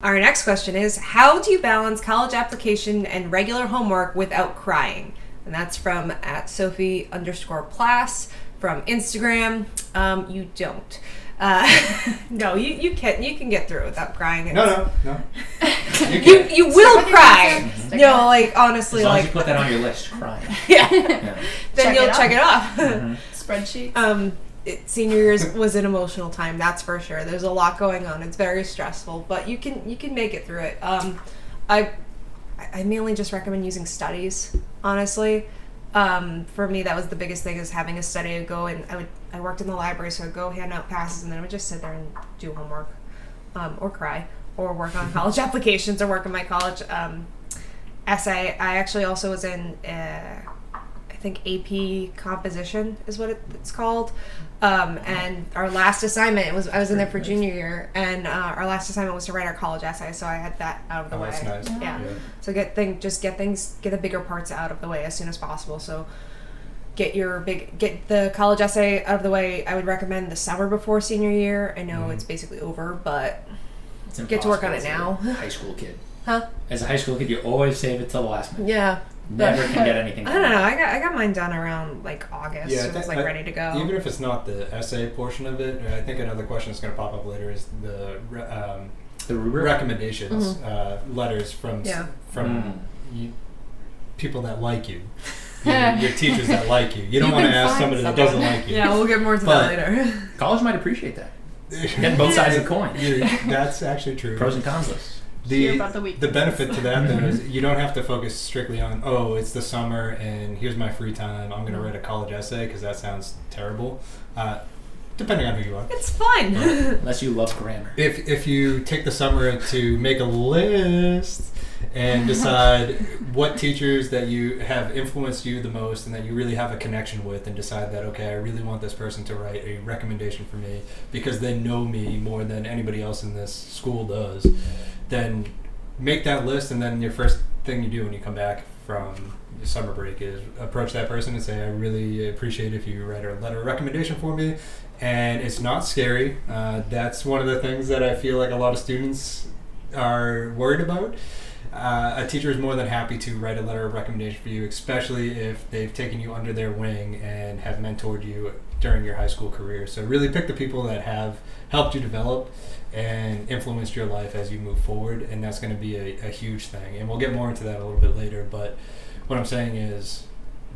Our next question is, how do you balance college application and regular homework without crying? And that's from @Sophie_Plass from Instagram. You don't. No, you can get through it without crying. No. You will cry. No, like honestly, as long like as you put that on your list, crying. yeah. Then you'll check it off. Spreadsheets. Senior years was an emotional time, that's for sure. There's a lot going on. It's very stressful, but you can make it through it. I mainly just recommend using studies, honestly. For me, that was the biggest thing, is having a study to go, and I worked in the library, so I'd go hand out passes, and then I would just sit there and do homework, or cry, or work on college applications, or work on my college essay. I actually also was in I think AP composition is what it's called. And our last assignment I was in there for junior year, and our last assignment was to write our college essay, so I had that out of the way. That's nice. Yeah. So get the bigger parts out of the way as soon as possible. So get the college essay out of the way. I would recommend the summer before senior year. I know it's basically over, but get to work on it now. As a high school kid. Huh? As a high school kid, you always save it till the last minute. Yeah. Never can get anything I done. don't know. I got mine done around like August. Yeah, So it was like ready to go. Even if it's not the essay portion of it, I think another question that's going to pop up later is the rubric? recommendations, letters from people that like you. Your teachers that like you. You don't want to ask somebody that doesn't like you. Yeah, we'll get more to that later. College might appreciate that. Getting both sides of the coin. That's actually true. Pros and cons list. The benefit to that, though, is you don't have to focus strictly on, it's the summer and here's my free time, I'm going to write a college essay, because that sounds terrible. Depending on who you are. It's fun. Unless you love grammar. If you take the summer to make a list and decide what teachers that you have influenced you the most and that you really have a connection with, and decide that, okay, I really want this person to write a recommendation for me because they know me more than anybody else in this school does, then make that list, and then your first thing you do when you come back from your summer break is approach that person and say, I really appreciate if you write a letter of recommendation for me. And it's not scary. That's one of the things that I feel like a lot of students are worried about. A teacher is more than happy to write a letter of recommendation for you, especially if they've taken you under their wing and have mentored you during your high school career. So really pick the people that have helped you develop and influenced your life as you move forward, and that's going to be a huge thing. And we'll get more into that a little bit later, but what I'm saying is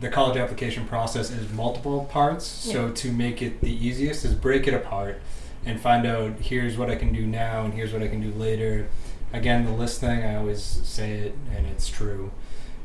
the college application process is multiple parts, so to make it the easiest is break it apart and find out, here's what I can do now and here's what I can do later. Again, the list thing, I always say it, and it's true,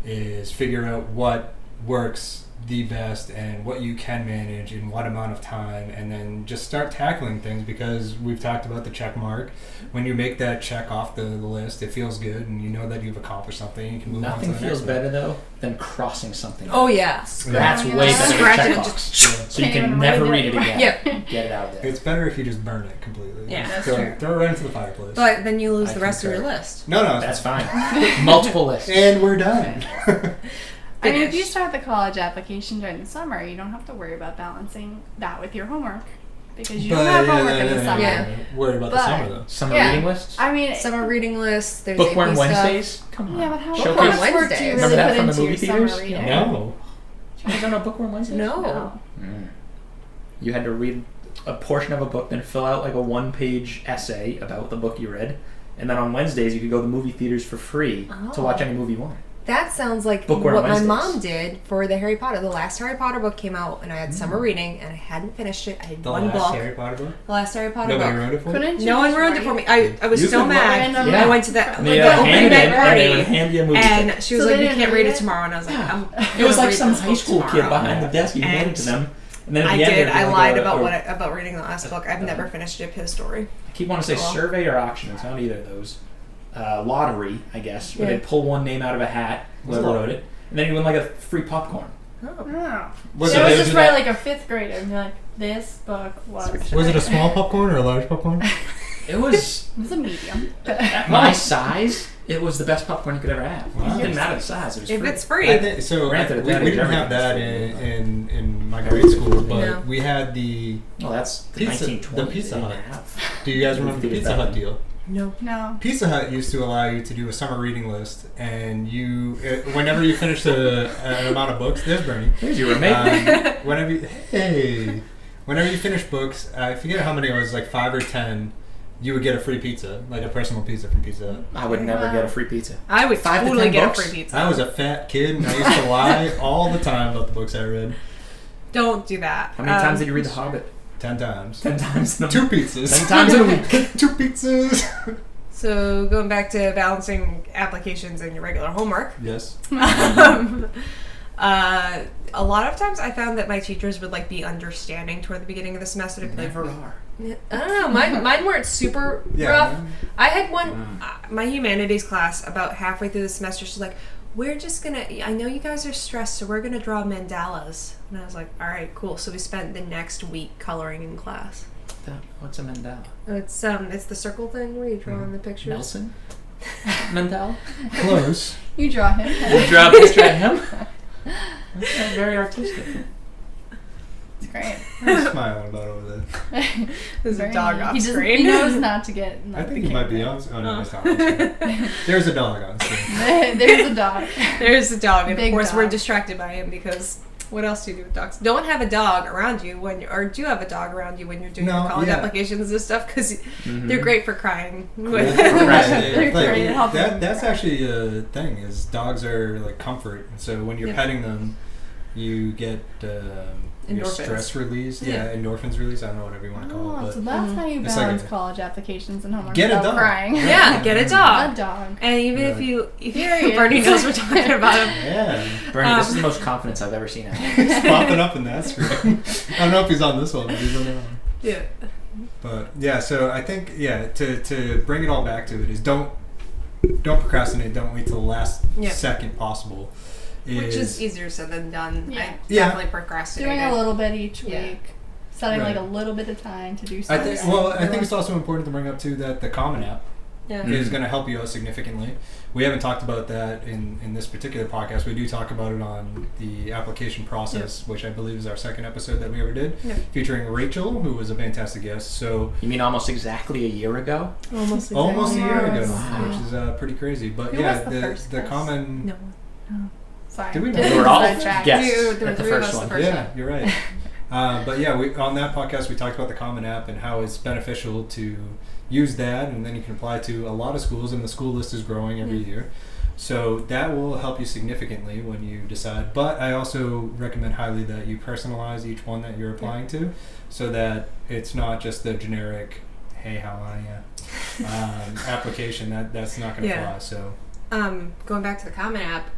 is figure out what works the best and what you can manage in what amount of time, and then just start tackling things, because we've talked about the check mark. When you make that check off the list, it feels good, and you know that you've accomplished something. You can move on to the next feels one. better, though, than crossing something. Oh, yeah. That's way better Scratch than it check and box. just So you can never read it again. Yep. Get it out there. It's better if you just burn it completely. Yeah, Just that's true. throw it right into the fireplace. But then you lose I the rest of concur. your list. No, That's fine. Multiple lists. And we're done. I mean, if you start the college application during the summer, you don't have to worry about balancing that with your homework, because you don't have homework in the summer. Yeah. Worried about the But- summer, though. Summer Yeah. reading lists? I mean, Summer reading lists. There's Bookworm AP stuff. Wednesdays? Come on. yeah, but how Showcase. much work do Wednesdays. you Remember really that put from the into your movie summer theaters? reading? No. You guys don't know Bookworm Wednesdays? No. You had to read a portion of a book, then fill out like a one-page essay about the book you read, and then on Wednesdays you could go to the movie theaters for free to watch any movie you wanted. That sounds like Bookworm what my Wednesdays. mom did for the Harry Potter. The last Harry Potter book came out, and I had summer reading, and I hadn't finished it. I had The one last book. Harry Potter book? The last Harry Potter Nobody book. wrote it for you? Couldn't you No one just ruined it write- for me. I was You so could mad. random- Yeah. I went to the They opening handed night it, and they would party, hand you a movie and ticket. she was So like, they "You didn't can't read read it it? tomorrow." And I was like, "I'm It was gonna like read some this high book school kid tomorrow." behind the desk. You handed it to them. And then at I the end, did. there'd be I like lied a- about reading the last book. I've never finished it. His story. I keep wanting to say Cool. survey or auction. It's not either of those. Lottery, I guess, where Yeah. they'd pull one name out of a hat, whoever wrote it, and then you win like a free popcorn. Oh. Was So it- I was was just it write a- like a fifth grader and be like, this book was. Was it a small popcorn or a large popcorn? It was It was a medium. at my size. It was the best popcorn you could ever have. Wow. It didn't matter the size. It was If free. it's free, I think, so Granted, we advantage didn't have that everything. in my grade school, but No. we had the Well, that's the Pizza- 1920s. the Pizza They Hut. didn't have Do you guys remember the Pizza Hut deal? No. Pizza Hut used to allow you to do a summer reading list, and whenever you finished an amount of books, there's Bernie. There's your roommate. Whenever you finish books, I forget how many it was, like 5 or 10, you would get a free pizza, like a personal pizza from Pizza Hut. I would never get a free pizza. I would 5 to totally 10 get books? a free pizza. I was a fat kid, and I used to lie all the time about the books I read. Don't do that. How many times did you read The Hobbit? 10 times. 10 times. 2 pizzas. 10 times in a week. 2 pizzas. So going back to balancing applications and your regular homework. Yes. A lot of times I found that my teachers would like be understanding toward the beginning of the semester. To be Never like, are. I don't know. Mine weren't super rough. I had one, my humanities class, about halfway through the semester. She's like, "We're just gonna. I know you guys are stressed, so we're gonna draw mandalas." And I was like, "All right, cool." So we spent the next week coloring in class. What's a mandala? It's the circle thing where you draw on the pictures. Nelson? Mandala? Close. You draw him. You draw a picture of him? That's very artistic. It's great. I'm smiling about over there. There's a dog off He screen. knows not to get. I think he might be on. Oh no, it's not on screen. There's a dog on screen. There's a dog. There's a dog, and of Big course we're dog. distracted by him because what else do you do with dogs? Don't have a dog around you or do have a dog around you when you're doing your college applications and stuff because they're great for crying. With They're great at helping. That's actually a thing. Is dogs are like comfort, and so when you're petting them, you get your stress released. Yeah, endorphins released. I don't know, whatever you want to call it. Oh, But so that's how you it's balance like college applications and homework Get a without dog. crying. Yeah, get a dog. A dog. And even Yeah. if Bernie knows we're talking about him. yeah, Bernie, this is the most confidence I've ever seen him. he's popping up in that screen. I don't know if he's on this one, but he's on that one. Yeah. But yeah, so I think to bring it all back to it is don't procrastinate. Don't wait till the last second possible. Which is easier said than done. Yeah. I definitely procrastinated. Doing a little bit each week. Yeah. Setting Right. like a little bit of time to do I something. think it's also important to bring up too that the Common App Yeah. is going to help you out significantly. We haven't talked about that in this particular podcast. We do talk about it on the application process, which I believe is our second episode that we ever did, featuring Rachel, who was a fantastic guest. So You mean almost exactly a year ago? Almost almost a year ago, Wow. which is pretty crazy. But Who yeah, was the first the guest? common. No. Sorry. Did we know? We were all Sidetracked. guests There were at the 3 of us first the one. first Yeah, you're right. But yeah, on that podcast we talked about the Common App and how it's beneficial to use that, and then you can apply to a lot of schools, and the school list is growing every year. So that will help you significantly when you decide. But I also recommend highly that you personalize each one that you're applying to, so that it's not just the generic, "Hey, how are you?" application. That's not going to fly. So going back to the Common App,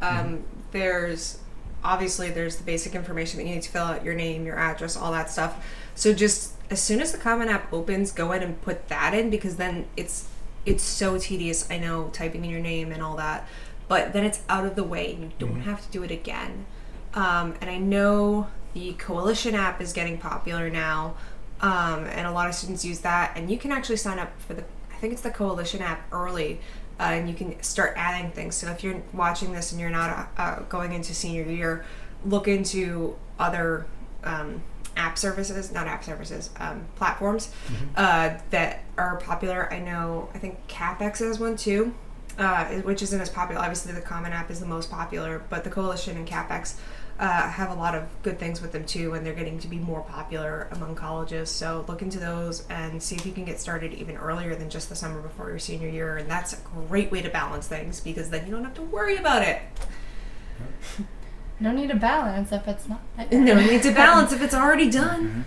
there's the basic information that you need to fill out: your name, your address, all that stuff. So just as soon as the Common App opens, go ahead and put that in, because then it's so tedious. I know, typing in your name and all that, but then it's out of the way and you don't have to do it again. And I know the Coalition app is getting popular now, and a lot of students use that, and you can actually sign up for I think it's the Coalition app early, and you can start adding things. So if you're watching this and you're not going into senior year, look into other platforms that are popular. I think CapEx has one too, which isn't as popular. Obviously the Common App is the most popular, but the Coalition and CapEx have a lot of good things with them too, and they're getting to be more popular among colleges. So look into those and see if you can get started even earlier than just the summer before your senior year, and that's a great way to balance things, because then you don't have to worry about it. No need to balance if it's not. No need to balance if it's already done.